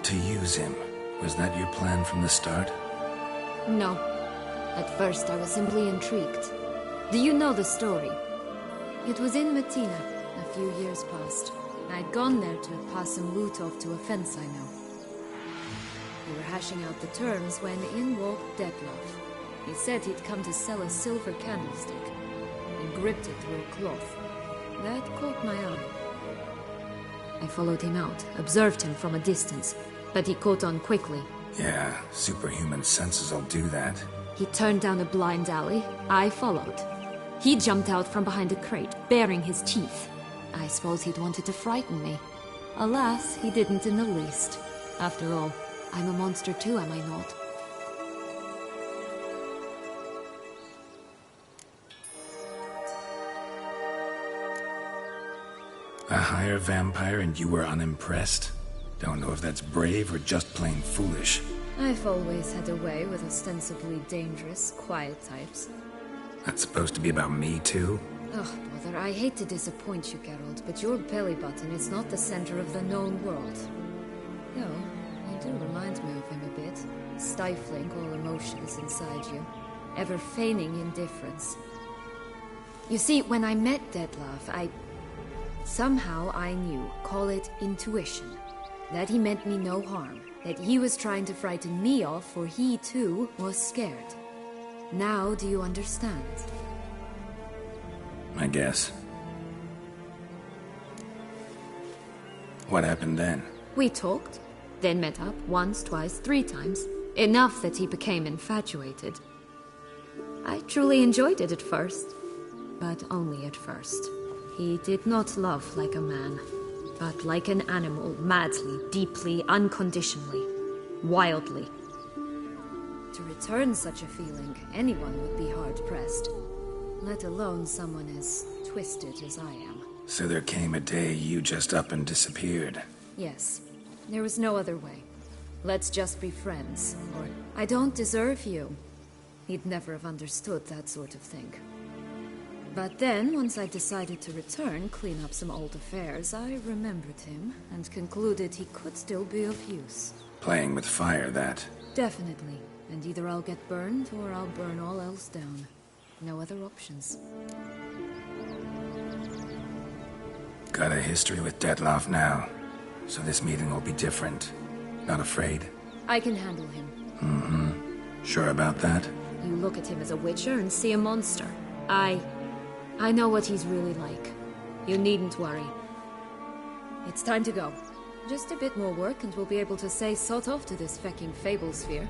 To use him. Was that your plan from the start? No. At first I was simply intrigued. Do you know the story? It was in Matina, a few years past. I'd gone there to pass some loot off to a fence I know. We were hashing out the terms when in walked Detlef. He said he'd come to sell a silver candlestick, and gripped it through a cloth. That caught my eye. I followed him out, observed him from a distance, but he caught on quickly. Yeah, superhuman senses will do that. He turned down a blind alley. I followed. He jumped out from behind a crate, baring his teeth. I suppose he'd wanted to frighten me. Alas, he didn't in the least. After all, I'm a monster too, am I not? A higher vampire and you were unimpressed? Don't know if that's brave or just plain foolish. I've always had a way with ostensibly dangerous, quiet types. That's supposed to be about me too? Ugh, brother, I hate to disappoint you, Geralt, but your belly button is not the center of the known world. Though, you do remind me of him a bit. Stifling all emotions inside you. Ever feigning indifference. You see, when I met Detlef, somehow I knew, call it intuition, that he meant me no harm. That he was trying to frighten me off, for he, too, was scared. Now do you understand? I guess. What happened then? We talked, then met up once, twice, 3 times. Enough that he became infatuated. I truly enjoyed it at first, but only at first. He did not love like a man, but like an animal, madly, deeply, unconditionally, wildly. To return such a feeling, anyone would be hard-pressed, let alone someone as twisted as I am. So there came a day you just up and disappeared. Yes, there was no other way. Let's just be friends, or I don't deserve you. He'd never have understood that sort of thing. But then, once I decided to return, clean up some old affairs, I remembered him and concluded he could still be of use. Playing with fire, that. Definitely. And either I'll get burned, or I'll burn all else down. No other options. Got a history with Detlef now, so this meeting will be different. Not afraid? I can handle him. Sure about that? You look at him as a witcher and see a monster. I know what he's really like. You needn't worry. It's time to go. Just a bit more work and we'll be able to say sod off to this fecking fable sphere.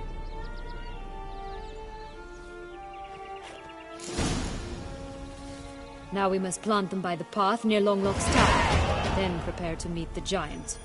Now we must plant them by the path near Longlock's tower. Then prepare to meet the giant.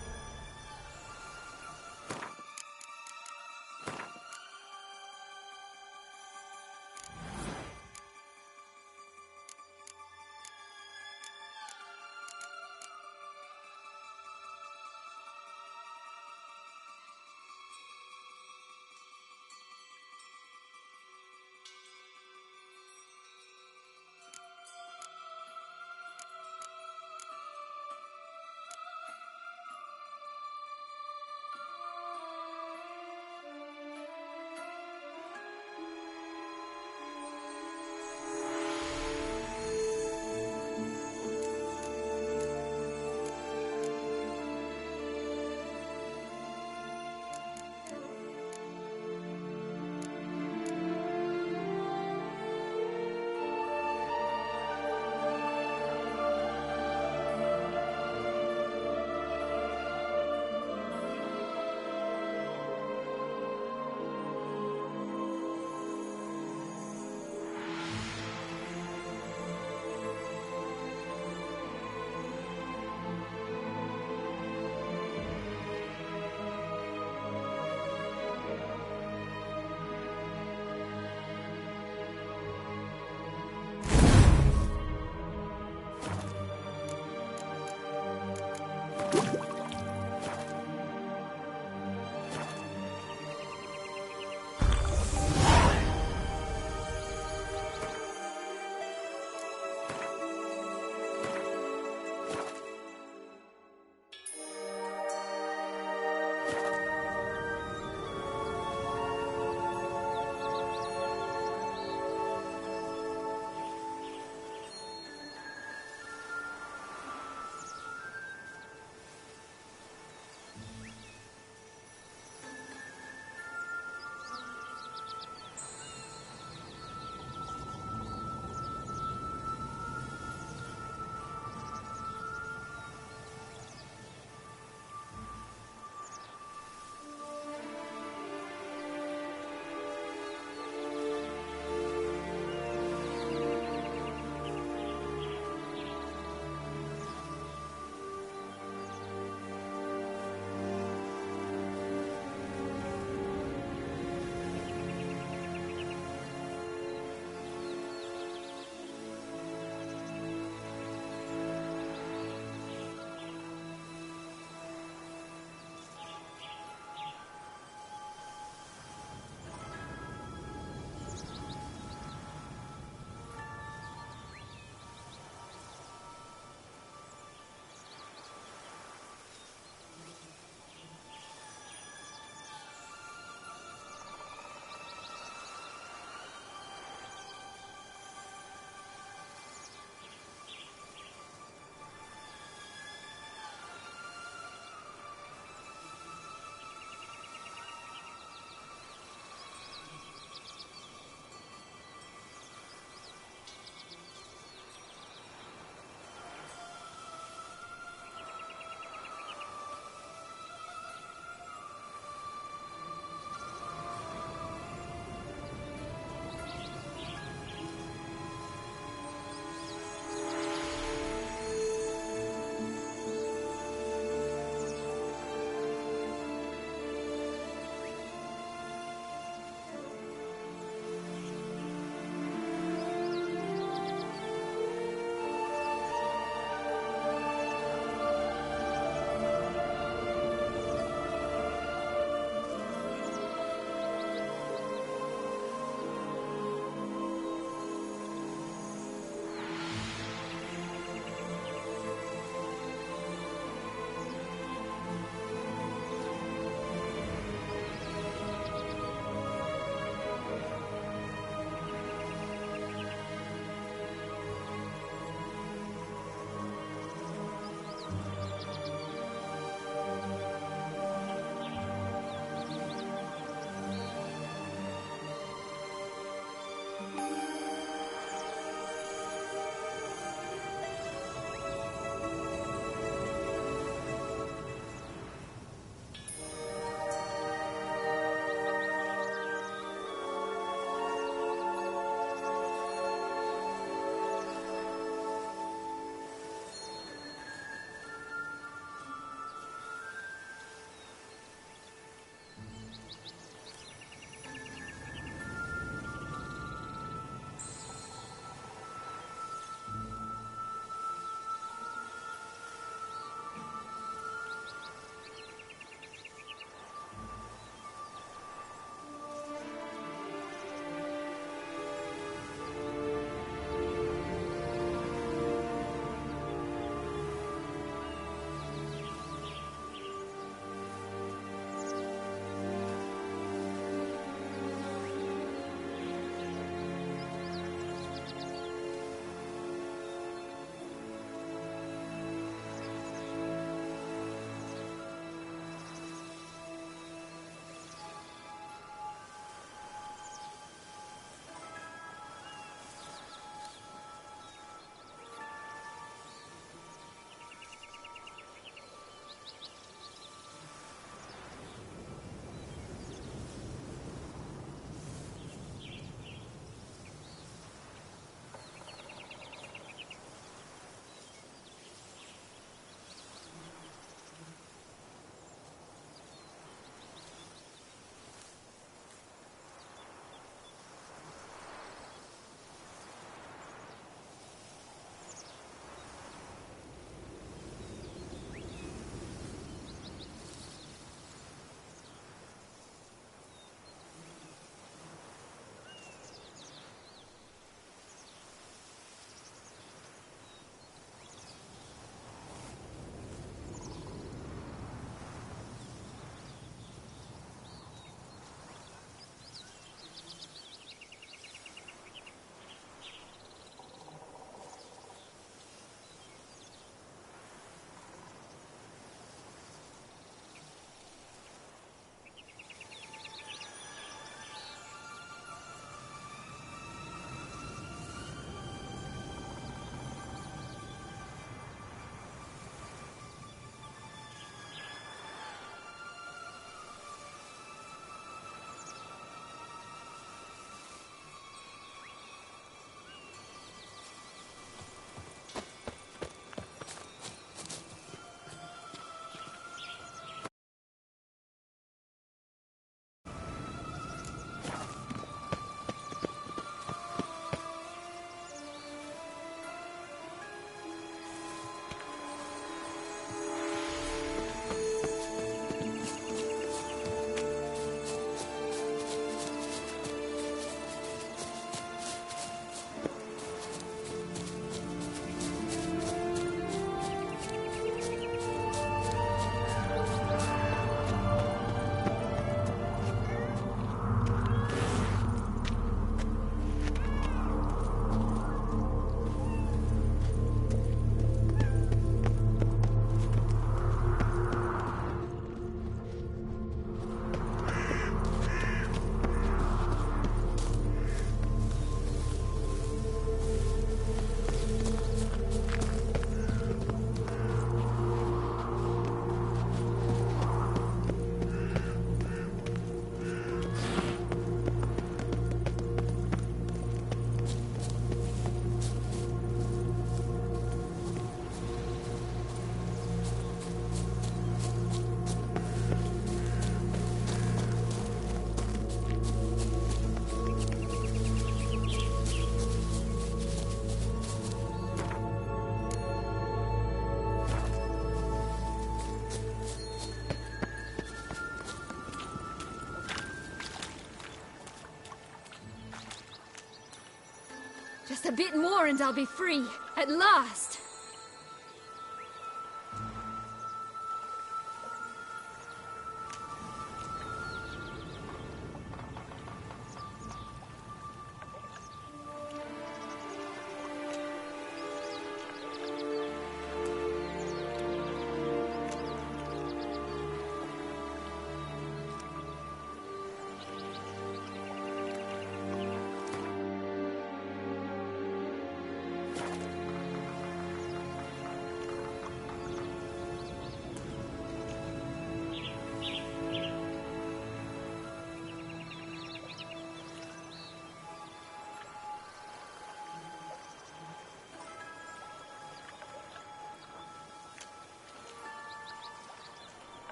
bit more and I'll be free. At last!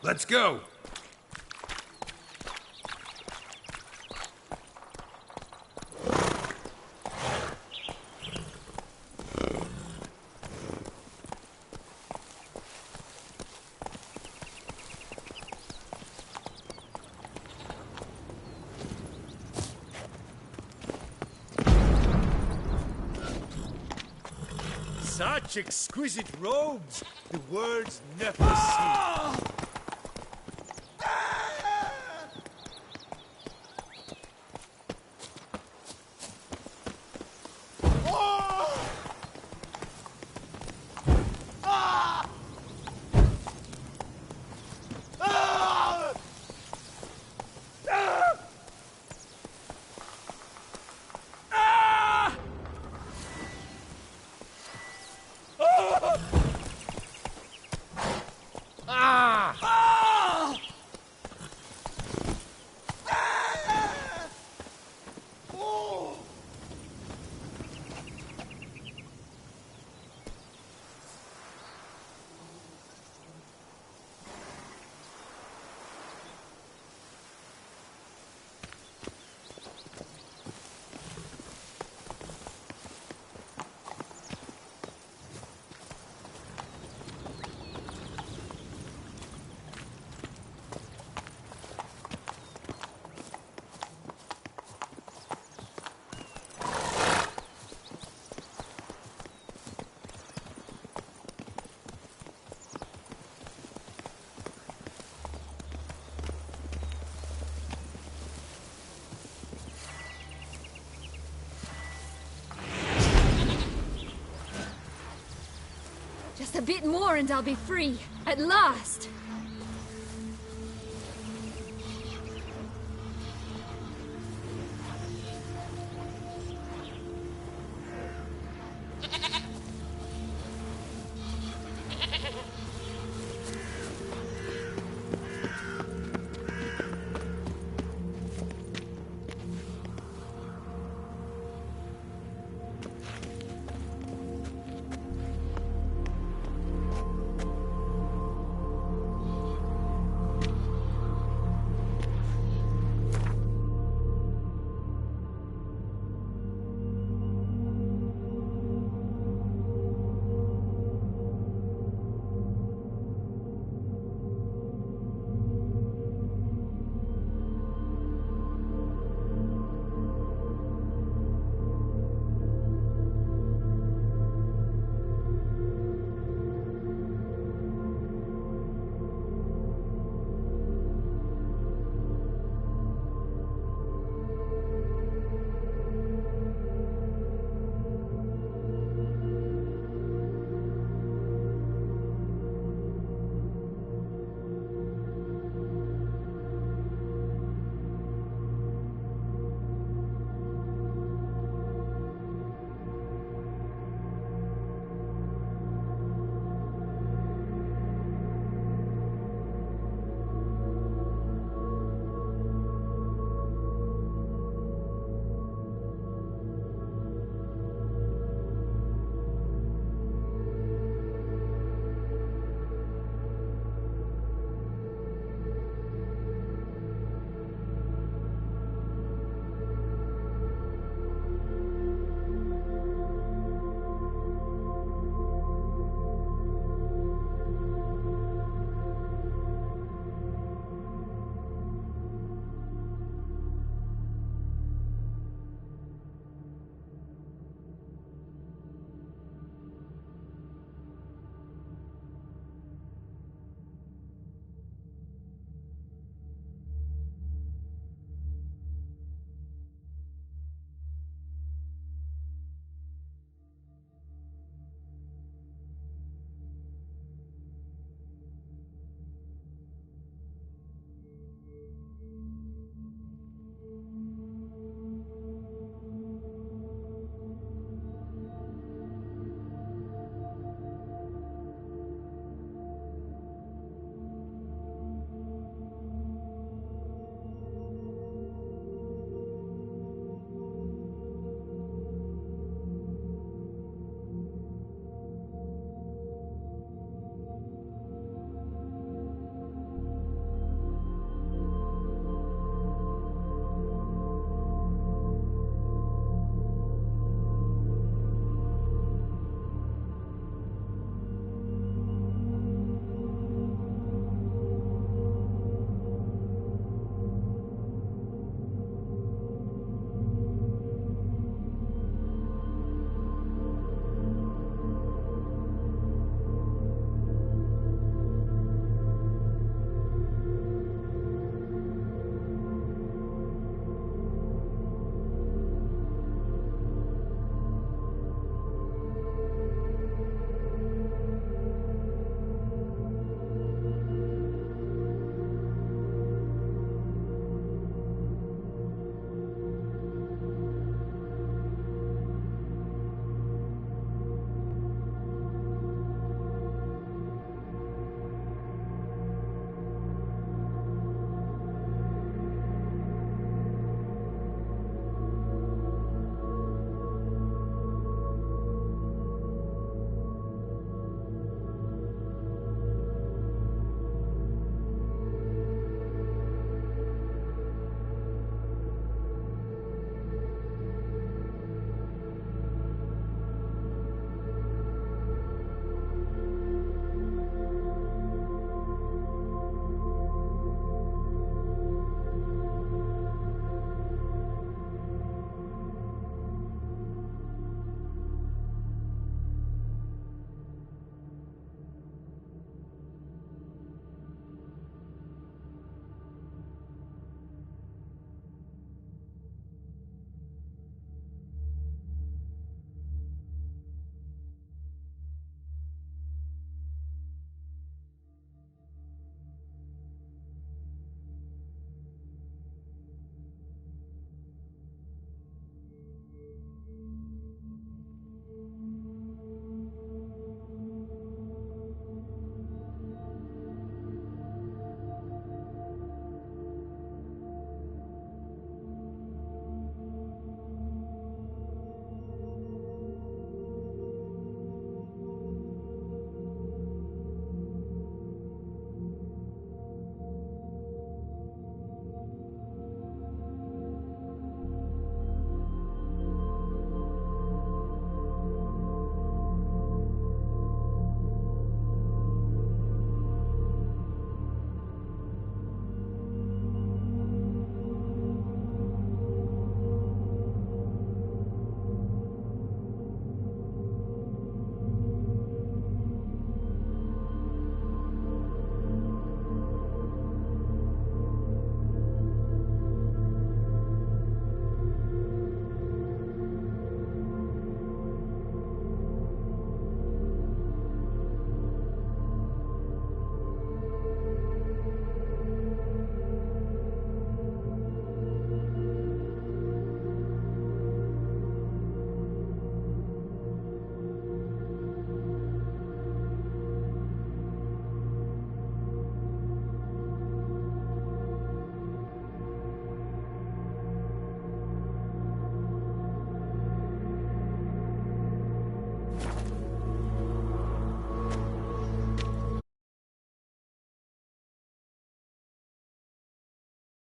Let's go! Such exquisite robes, the world's never seen. Just a bit more and I'll be free. At last!